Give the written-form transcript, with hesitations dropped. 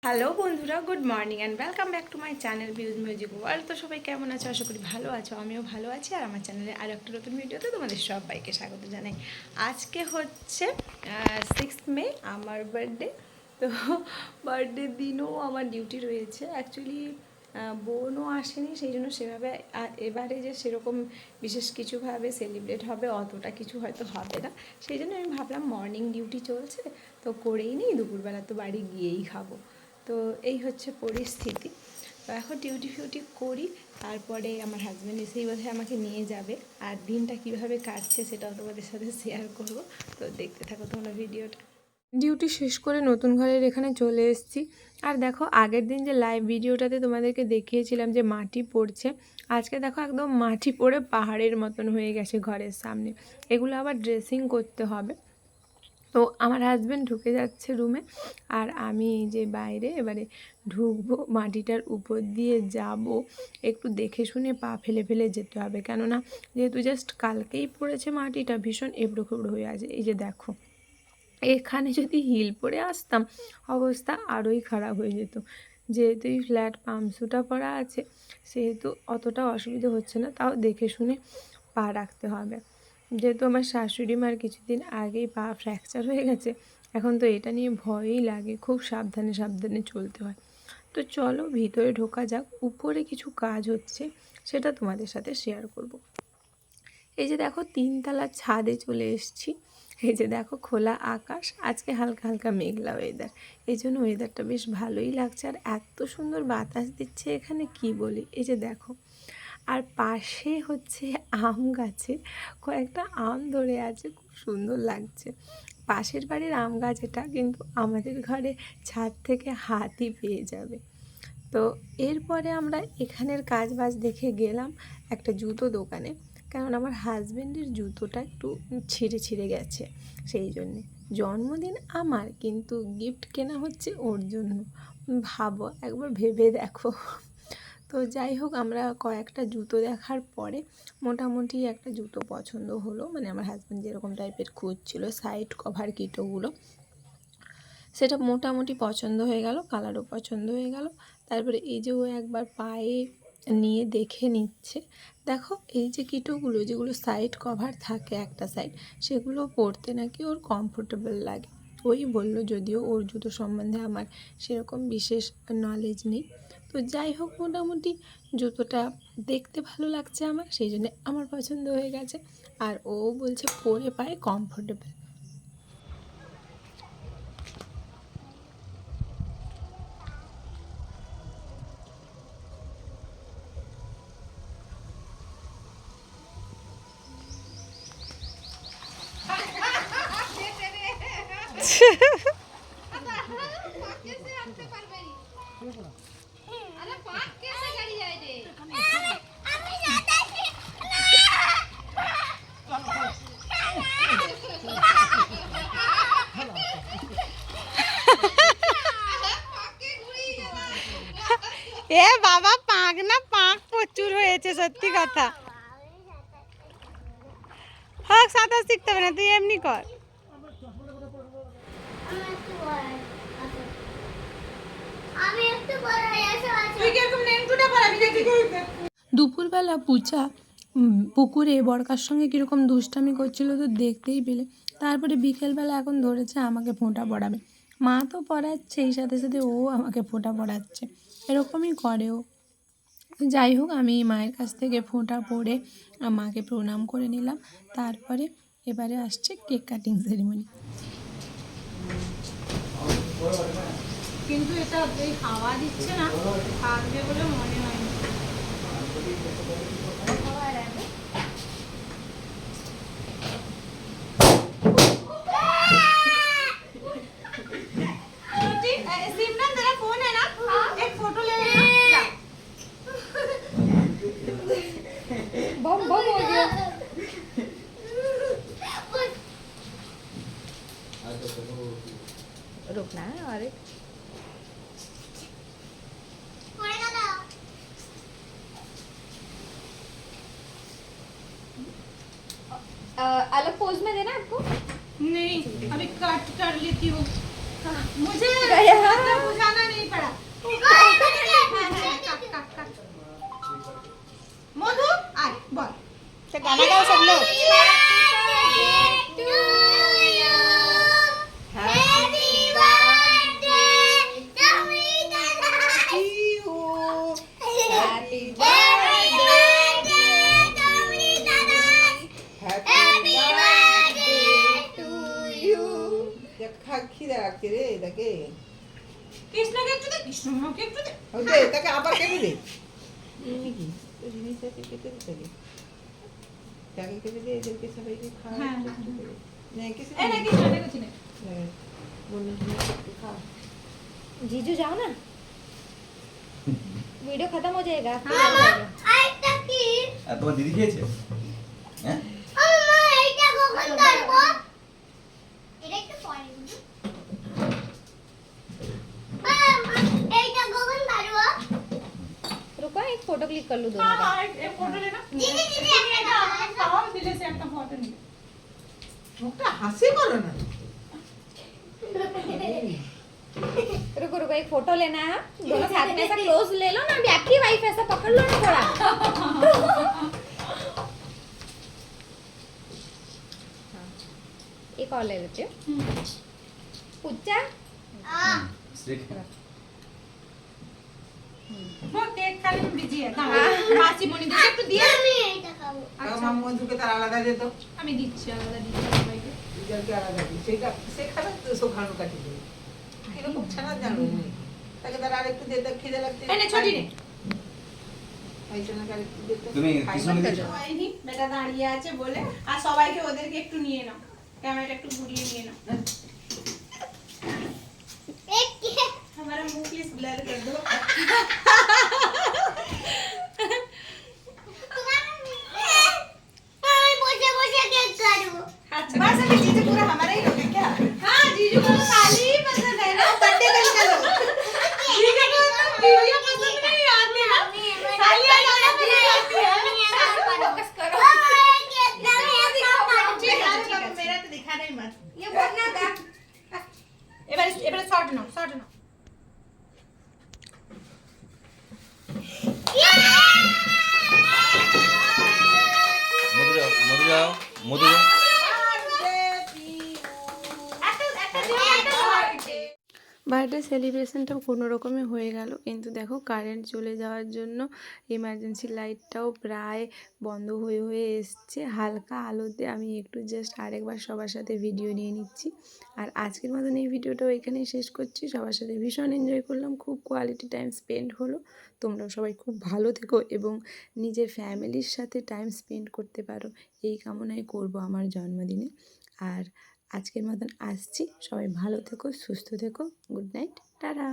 Hello বন্ধুরা, good morning and welcome back to my channel views music world. তো সবাই কেমন আছো? আশা করি ভালো আছো, আমিও ভালো আছি। আর আমার চ্যানেলে আরও একটা নতুন ভিডিওতে তোমাদের সবাইকে স্বাগত জানাই। আজকে হচ্ছে 6 মে, আমার বার্থডে। তো বার্থডের দিনও আমার ডিউটি রয়েছে। অ্যাকচুয়ালি বোনও আসেনি, সেই জন্য সেভাবে এবারে যে সেরকম বিশেষ কিছুভাবে সেলিব্রেট হবে অতটা কিছু হয়তো হবে না। সেই জন্য আমি ভাবলাম মর্নিং ডিউটি চলছে তো করেই নিই, দুপুরবেলা তো বাড়ি গিয়েই খাবো। তো এই হচ্ছে পরিস্থিতি। তো এখন ডিউটি ফিউটি করি, তারপরে আমার হাজব্যান্ড এসেই বোধহয় আমাকে নিয়ে যাবে। আর দিনটা কিভাবে কাটছে সেটাও তোমাদের সাথে শেয়ার করব। তো দেখতে থাকো তোমরা ভিডিওটা। ডিউটি শেষ করে নতুন ঘরের এখানে চলে এসেছি। আর দেখো, আগের দিন যে লাইভ ভিডিওটাতে তোমাদেরকে দেখিয়েছিলাম যে মাটি পড়ছে, আজকে দেখো একদম মাটি পড়ে পাহাড়ের মতন হয়ে গেছে ঘরের সামনে। এগুলো আবার ড্রেসিং করতে হবে। তো আমার হাজব্যান্ড ঢুকে যাচ্ছে রুমে, আর আমি এই যে বাইরে এবারে ঢুকবো, মাটিটার উপর দিয়ে যাব। একটু দেখে শুনে পা ফেলে ফেলে যেতে হবে, কেননা যেহেতু জাস্ট কালকেই পড়েছে মাটিটা, ভীষণ এবড়ো খেবড়ো হয়ে আছে। এই যে দেখো, এখানে যদি হিল পরে আসতাম অবস্থা আরোই খারাপ হয়ে যেত। যেহেতু এই ফ্ল্যাট পাম্পশুটা পরা আছে সেহেতু অতটা অসুবিধা হচ্ছে না, তাও দেখে শুনে পা রাখতে হবে। যেহেতু আমার শাশুড়ি মার কিছুদিন আগেই পা ফ্র্যাকচার হয়ে গেছে, এখন তো এটা নিয়ে ভয়ই লাগে, খুব সাবধানে সাবধানে চলতে হয়। তো চলো ভিতরে ঢোকা যাক। উপরে কিছু কাজ হচ্ছে, সেটা তোমাদের সাথে শেয়ার করব। এই যে দেখো, 3তলার ছাদে চলে এসেছি। এই যে দেখো, খোলা আকাশ, আজকে হালকা হালকা মেঘলা ওয়েদার, এই জন্য ওয়েদারটা বেশ ভালোই লাগছে। আর এত সুন্দর বাতাস দিচ্ছে এখানে, কি বলি। এই যে দেখো, আর পাশে হচ্ছে আম গাছে কয়েকটা আম ধরে আছে, খুব সুন্দর লাগছে। পাশের বাড়ির আম গাছ এটা, কিন্তু আমাদের ঘরে ছাদ থেকে হাতই পেয়ে যাবে। তো এরপরে আমরা এখানের কাজ বাজ দেখে গেলাম একটা জুতো দোকানে, কারণ আমার হাজব্যান্ডের জুতোটা একটু ছিঁড়ে ছিঁড়ে গেছে। সেই জন্যে জন্মদিন আমার, কিন্তু গিফট কেনা হচ্ছে ওর জন্য। ভাবো একবার, ভেবে দেখো। তো যাই হোক, আমরা কয়েকটা জুতো দেখার পরে মোটামুটি একটা জুতো পছন্দ হলো, মানে আমার হাজব্যান্ড যেরকম টাইপের খুঁজছিল সাইড কভার কিটোগুলো, সেটা মোটামুটি পছন্দ হয়ে গেল, কালারও পছন্দ হয়ে গেল। তারপরে এই যে ও একবার পায়ে নিয়ে দেখে নিচ্ছে। দেখো, এই যে কিটোগুলো যেগুলো সাইড কভার থাকে একটা সাইড, সেগুলো পরতে নাকি ওর কমফোর্টেবল লাগে। ওই বলল, যদিও ওর জুতো সম্বন্ধে আমার সেরকম বিশেষ নলেজ নেই। তো যাই হোক, মোটামুটি জুতোটা দেখতে ভালো লাগছে আমার, সেই জন্য আমার পছন্দ হয়ে গেছে। আর ও বলছে পরে পায়ে কমফোর্টেবল। এ বাবা, পাক না পাক প্রচুর হয়েছে, সত্যি কথা। হোক, সাঁতার শিখতে হবে না, তুই এমনি কর। দুপুরবেলা পুচা পুকুরে বড়কার সঙ্গে কীরকম দুষ্টামি করছিল তো দেখতেই পেলে। তারপরে বিকেলবেলা এখন ধরেছে আমাকে ফোঁটা পড়াবে। মা তো পড়াচ্ছে, এই সাথে সাথে ও আমাকে ফোঁটা পড়াচ্ছে, এরকমই করে ও। যাই হোক, আমি মায়ের কাছ থেকে ফোঁটা পড়ে মাকে প্রণাম করে নিলাম। তারপরে এবারে আসছে কেক কাটিং সেরিমনি। কিন্তু এটা এই হাওয়া দিচ্ছে না, থাকবে বলে মনে হয় না। रुकना है और एक अलग पोज में देना आपको। नहीं, अभी कट कर लेती हूँ। मुझे बुझाना नहीं पड़ा। কৃষ্ণকে একটু দে, কৃষ্ণকে একটু দে। ওই দে, তাকে আবার কেটে দে। এই নাকি? তো জিনিসটাকে কেটে দিতে হবে। তাকে কেটে দিয়ে এদেরকে সবাইকে খাওয়া হ্যাঁ, একটু হ্যাঁ, একটু করে। নে, কিছু এই নে নেই। কৃষ্ণ, নে কুচি নে। হ্যাঁ, বললাম তুমি একটু খাও। जीजू जाओ ना वीडियो खत्म हो जाएगा फिर हाँ, आ जाएगा। আর তোমার দিদি খেয়েছে? হ্যাঁ? रुको एक फोटो क्लिक कर लूँ दोनों हाँ, का हाँ, एक फोटो लेना। এটা আমার খাওয়া দিলে সে একটা ফটো নিবে। মুখটা হাসি করো না। रुको रुको एक फोटो लेना है दोनों साथ में ऐसा क्लोज ले लो ना अभी आपकी वाइफ ऐसा पकड़ लो ना थोड़ा हाँ, एक और ले लेती हूँ पुच्चा শ্রী- वो केक खाने में बिजी है। দাঁড়া, মাসি মনিদের একটু দিয়ে। তাও মাম মধুকে তার আলাদা দে তো। আমি দিচ্ছি, আলাদা দিচ্ছি সবাইকে। ইজালকে আলাদা দি। সেইটা সে খাবে তো সব খানো কাটি দেবে। এরকম ছানা জানো না। তাকে তার আরেকটু দে, তার খিদে লাগছে। এই নে, ছোটি নে। এই ছানাকে আরেকটু দে তো। তুমি খাই কৃষ্ণকে না দিয়েছো? তো। হয়নি, বেটা দাঁড়িয়ে আছে বলে। আর সবাইকে ওদেরকে একটু নিয়ে নাও, ক্যামেরাটা একটু ঘুরিয়ে নিয়ে নাও। हमारा मुंह प्लीज ब्लर कर दो। अच्छा, बस अभी जीजू पूरा हमारा ही लोग है क्या? हाँ, जीजू को तो साली ही पसंद है ना, बर्थडे गर्ल का लोग। जीजू को तो वीडियो पसंद नहीं आती ना, सालियाँ ज़्यादा पसंद आती है। फोकस करो ठीक है, ठीक है, मेरा तो दिखा नहीं मत। ये बोलना था এবারে শর্ট নাও, শর্ট নাও। মধু যাও, মধু যাও, মধু যাও। বার্থডে সেলিব্রেশনটা কোনো রকমে হয়ে গেল, কিন্তু দেখো কারেন্ট চলে যাওয়ার জন্য এমার্জেন্সি লাইটটাও প্রায় বন্ধ হয়ে হয়ে এসছে। হালকা আলোতে আমি একটু জাস্ট আরেকবার সবার সাথে ভিডিও নিয়ে নিচ্ছি। আর আজকের মতন এই ভিডিওটাও এখানেই শেষ করছি। সবার সাথে ভীষণ এনজয় করলাম, খুব কোয়ালিটি টাইম স্পেন্ড হলো। তোমরাও সবাই খুব ভালো থেকো এবং নিজের ফ্যামিলির সাথে টাইম স্পেন্ড করতে পারো, এই কামনাই করব আমার জন্মদিনে। আর আজকের মতন আসছি, সবাই ভালো থেকো, সুস্থ থেকো, গুড নাইট, টাটা।